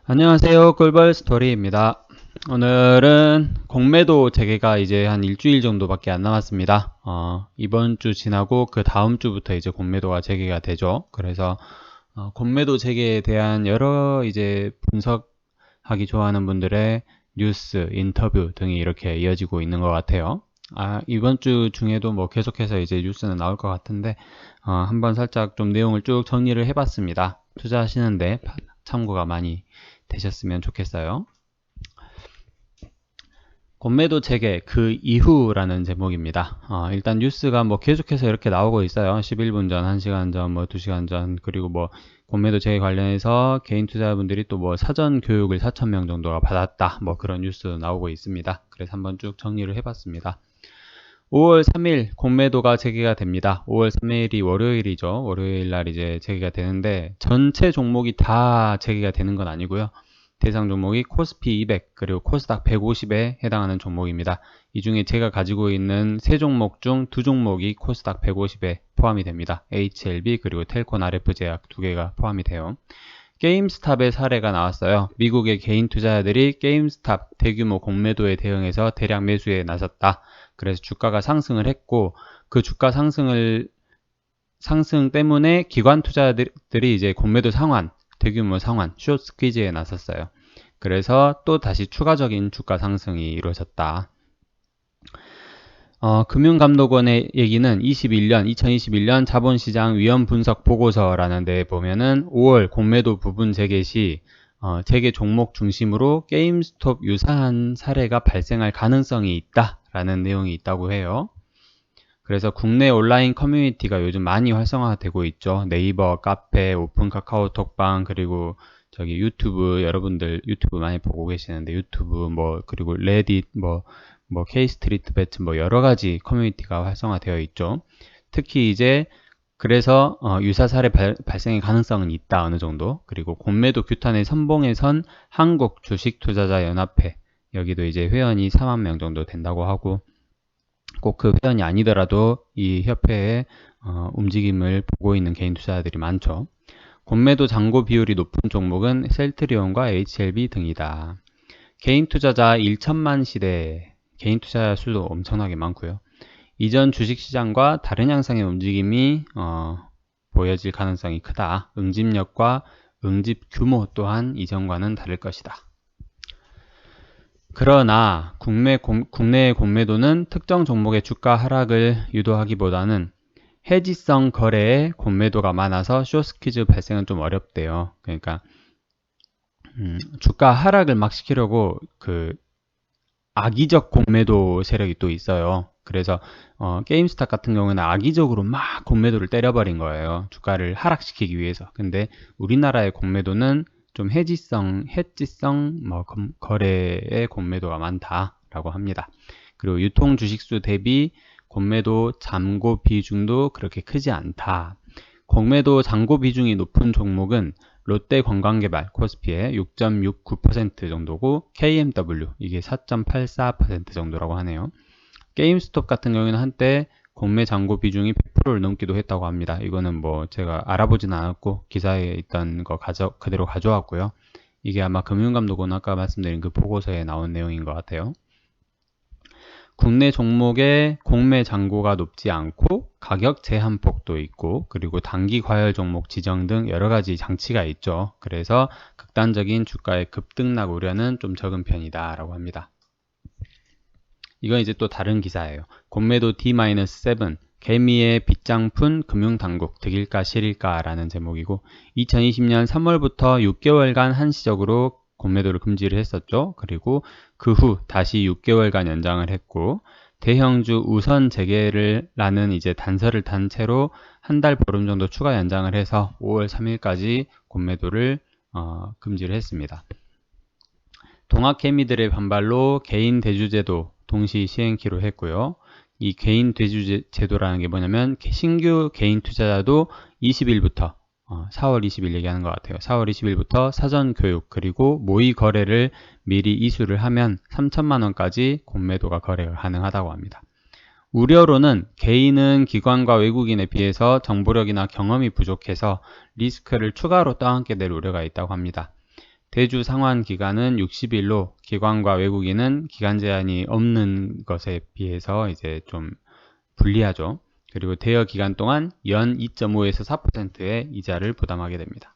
안녕하세요. 꿀벌 스토리입니다. 오늘은 공매도 재개가 이제 한 일주일 정도밖에 안 남았습니다. 이번 주 지나고 그 다음 주부터 이제 공매도가 재개가 되죠. 그래서 공매도 재개에 대한 여러 이제 분석하기 좋아하는 분들의 뉴스, 인터뷰 등이 이렇게 이어지고 있는 것 같아요. 이번 주 중에도 뭐 계속해서 이제 뉴스는 나올 것 같은데 한번 살짝 좀 내용을 쭉 정리를 해봤습니다. 투자하시는데 참고가 많이 되셨으면 좋겠어요. 공매도 재개 그 이후라는 제목입니다. 일단 뉴스가 뭐 계속해서 이렇게 나오고 있어요. 11분 전, 1시간 전, 뭐 2시간 전, 그리고 뭐 공매도 재개 관련해서 개인 투자자분들이 또 뭐 사전 교육을 4,000명 정도가 받았다. 뭐 그런 뉴스 나오고 있습니다. 그래서 한번 쭉 정리를 해봤습니다. 5월 3일 공매도가 재개가 됩니다. 5월 3일이 월요일이죠. 월요일 날 이제 재개가 되는데 전체 종목이 다 재개가 되는 건 아니고요. 대상 종목이 코스피 200 그리고 코스닥 150에 해당하는 종목입니다. 이 중에 제가 가지고 있는 세 종목 중 두 종목이 코스닥 150에 포함이 됩니다. HLB 그리고 텔콘 RF제약 두 개가 포함이 돼요. 게임스탑의 사례가 나왔어요. 미국의 개인 투자자들이 게임스탑 대규모 공매도에 대응해서 대량 매수에 나섰다. 그래서 주가가 상승을 했고 그 주가 상승 때문에 기관 투자자들이 이제 공매도 상환, 대규모 상환, 숏 스퀴즈에 나섰어요. 그래서 또 다시 추가적인 주가 상승이 이루어졌다. 금융감독원의 얘기는 2021년 자본시장 위험 분석 보고서라는 데에 보면은 5월 공매도 부분 재개 시 재개 종목 중심으로 게임스톱 유사한 사례가 발생할 가능성이 있다라는 내용이 있다고 해요. 그래서 국내 온라인 커뮤니티가 요즘 많이 활성화되고 있죠. 네이버, 카페, 오픈 카카오톡방, 그리고 저기 유튜브, 여러분들 유튜브 많이 보고 계시는데 유튜브 뭐 그리고 레딧 뭐 K-스트리트 배트 뭐 여러 가지 커뮤니티가 활성화되어 있죠. 특히 이제 그래서 유사 사례 발생의 가능성은 있다 어느 정도. 그리고 공매도 규탄의 선봉에 선 한국 주식투자자연합회 여기도 이제 회원이 4만 명 정도 된다고 하고 꼭 그 회원이 아니더라도 이 협회의 움직임을 보고 있는 개인 투자자들이 많죠. 공매도 잔고 비율이 높은 종목은 셀트리온과 HLB 등이다. 개인 투자자 1천만 시대 개인 투자자 수도 엄청나게 많고요. 이전 주식시장과 다른 양상의 움직임이 보여질 가능성이 크다. 응집력과 응집 규모 또한 이전과는 다를 것이다. 그러나 국내의 공매도는 특정 종목의 주가 하락을 유도하기보다는 해지성 거래에 공매도가 많아서 숏스퀴즈 발생은 좀 어렵대요. 그러니까 주가 하락을 막 시키려고 그 악의적 공매도 세력이 또 있어요. 그래서 게임스탑 같은 경우는 악의적으로 막 공매도를 때려버린 거예요. 주가를 하락시키기 위해서. 근데 우리나라의 공매도는 좀 해지성 뭐 거래의 공매도가 많다라고 합니다. 그리고 유통 주식수 대비 공매도 잔고 비중도 그렇게 크지 않다. 공매도 잔고 비중이 높은 종목은 롯데관광개발 코스피의 6.69% 정도고 KMW 이게 4.84% 정도라고 하네요. 게임스톱 같은 경우에는 한때 공매 잔고 비중이 100%를 넘기도 했다고 합니다. 이거는 뭐 제가 알아보지는 않았고 기사에 있던 거 그대로 가져왔고요. 이게 아마 금융감독원 아까 말씀드린 그 보고서에 나온 내용인 것 같아요. 국내 종목의 공매 잔고가 높지 않고 가격 제한폭도 있고 그리고 단기 과열 종목 지정 등 여러 가지 장치가 있죠. 그래서 극단적인 주가의 급등락 우려는 좀 적은 편이다 라고 합니다. 이건 이제 또 다른 기사예요. 공매도 D-7 개미의 빗장푼 금융당국 득일까 실일까 라는 제목이고 2020년 3월부터 6개월간 한시적으로 공매도를 금지를 했었죠. 그리고 그 후 다시 6개월간 연장을 했고 대형주 우선 재개를 라는 이제 단서를 단 채로 한 달 보름 정도 추가 연장을 해서 5월 3일까지 공매도를 금지를 했습니다. 동학개미들의 반발로 개인 대주제도 동시 시행키로 했고요. 이 개인 대주제도라는 게 뭐냐면 신규 개인 투자자도 20일부터 4월 20일 얘기하는 것 같아요. 4월 20일부터 사전 교육 그리고 모의 거래를 미리 이수를 하면 3천만 원까지 공매도가 거래가 가능하다고 합니다. 우려로는 개인은 기관과 외국인에 비해서 정보력이나 경험이 부족해서 리스크를 추가로 떠안게 될 우려가 있다고 합니다. 대주 상환 기간은 60일로 기관과 외국인은 기간 제한이 없는 것에 비해서 이제 좀 불리하죠. 그리고 대여 기간 동안 연 2.5에서 4%의 이자를 부담하게 됩니다.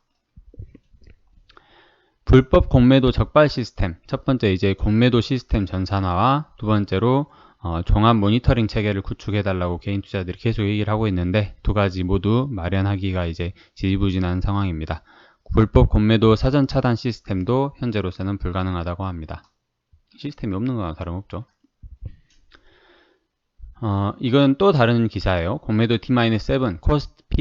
불법 공매도 적발 시스템. 첫 번째 이제 공매도 시스템 전산화와 두 번째로 종합 모니터링 체계를 구축해달라고 개인 투자들이 계속 얘기를 하고 있는데 두 가지 모두 마련하기가 이제 지지부진한 상황입니다. 불법 공매도 사전 차단 시스템도 현재로서는 불가능하다고 합니다. 시스템이 없는 거나 다름없죠. 이건 또 다른 기사예요. 공매도 T-7,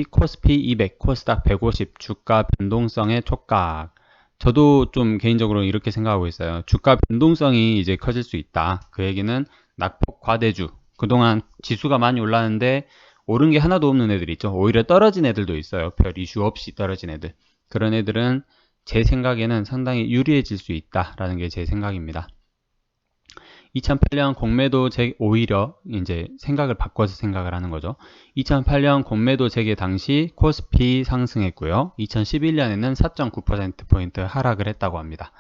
코스피 200, 코스닥 150, 주가 변동성의 촉각. 저도 좀 개인적으로 이렇게 생각하고 있어요. 주가 변동성이 이제 커질 수 있다. 그 얘기는 낙폭 과대주. 그동안 지수가 많이 올랐는데 오른 게 하나도 없는 애들 있죠. 오히려 떨어진 애들도 있어요. 별 이슈 없이 떨어진 애들. 그런 애들은 제 생각에는 상당히 유리해질 수 있다라는 게 제 생각입니다. 2008년 공매도 오히려 이제 생각을 바꿔서 생각을 하는 거죠. 2008년 공매도 재개 당시 코스피 상승했고요. 2011년에는 4.9%포인트 하락을 했다고 합니다.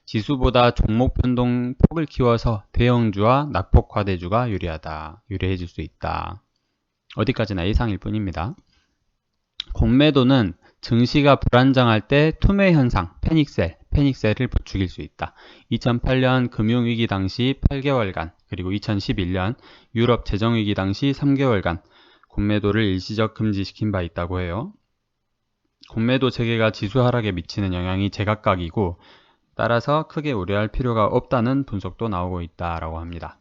지수보다 종목 변동 폭을 키워서 대형주와 낙폭 과대주가 유리해질 수 있다. 어디까지나 예상일 뿐입니다. 공매도는 증시가 불안정할 때 투매 현상, 패닉셀을 부추길 수 있다. 2008년 금융위기 당시 8개월간, 그리고 2011년 유럽 재정위기 당시 3개월간 공매도를 일시적 금지시킨 바 있다고 해요. 공매도 재개가 지수 하락에 미치는 영향이 제각각이고 따라서 크게 우려할 필요가 없다는 분석도 나오고 있다라고 합니다.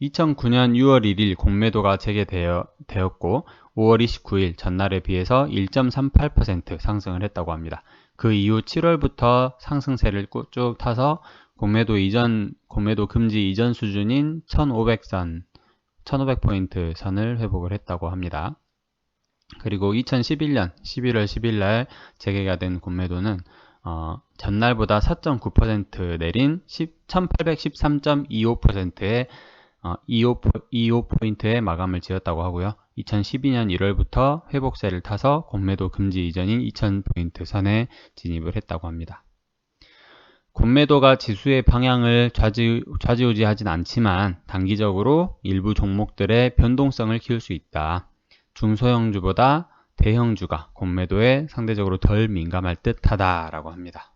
2009년 6월 1일 공매도가 재개되었고 5월 29일 전날에 비해서 1.38% 상승을 했다고 합니다. 그 이후 7월부터 상승세를 쭉 타서 공매도 금지 이전 수준인 1500포인트 선을 회복을 했다고 합니다. 그리고 2011년 11월 10일 날 재개가 된 공매도는 전날보다 4.9% 내린 1813.25%의 25포인트의 마감을 지었다고 하고요. 2012년 1월부터 회복세를 타서 공매도 금지 이전인 2000포인트 선에 진입을 했다고 합니다. 공매도가 지수의 방향을 좌지우지하진 않지만 단기적으로 일부 종목들의 변동성을 키울 수 있다. 중소형주보다 대형주가 공매도에 상대적으로 덜 민감할 듯 하다라고 합니다.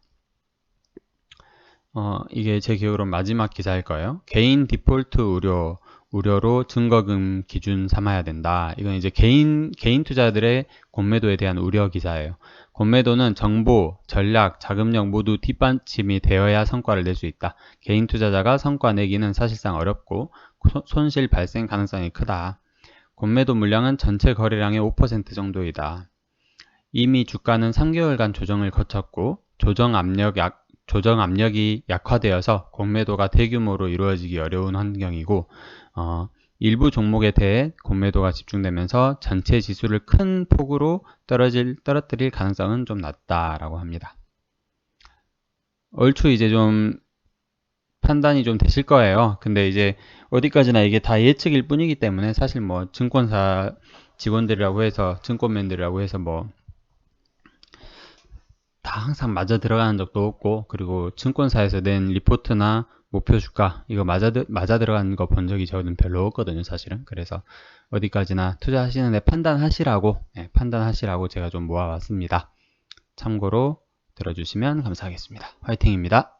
이게 제 기억으로 마지막 기사일 거예요. 개인 디폴트 우려로 증거금 기준 삼아야 된다. 이건 이제 개인 투자들의 공매도에 대한 우려 기사예요. 공매도는 정보, 전략, 자금력 모두 뒷받침이 되어야 성과를 낼 수 있다. 개인 투자자가 성과 내기는 사실상 어렵고 손실 발생 가능성이 크다. 공매도 물량은 전체 거래량의 5% 정도이다. 이미 주가는 3개월간 조정을 거쳤고 조정 압력이 약화되어서 공매도가 대규모로 이루어지기 어려운 환경이고 일부 종목에 대해 공매도가 집중되면서 전체 지수를 큰 폭으로 떨어뜨릴 가능성은 좀 낮다라고 합니다. 얼추 이제 좀 판단이 좀 되실 거예요. 근데 이제 어디까지나 이게 다 예측일 뿐이기 때문에 사실 뭐 증권사 직원들이라고 해서 증권맨들이라고 해서 뭐 다 항상 맞아 들어가는 적도 없고, 그리고 증권사에서 낸 리포트나 목표 주가 이거 맞아 들어가는 거 본 적이 저는 별로 없거든요, 사실은. 그래서 어디까지나 투자하시는데 판단하시라고 제가 좀 모아왔습니다. 참고로 들어주시면 감사하겠습니다. 화이팅입니다.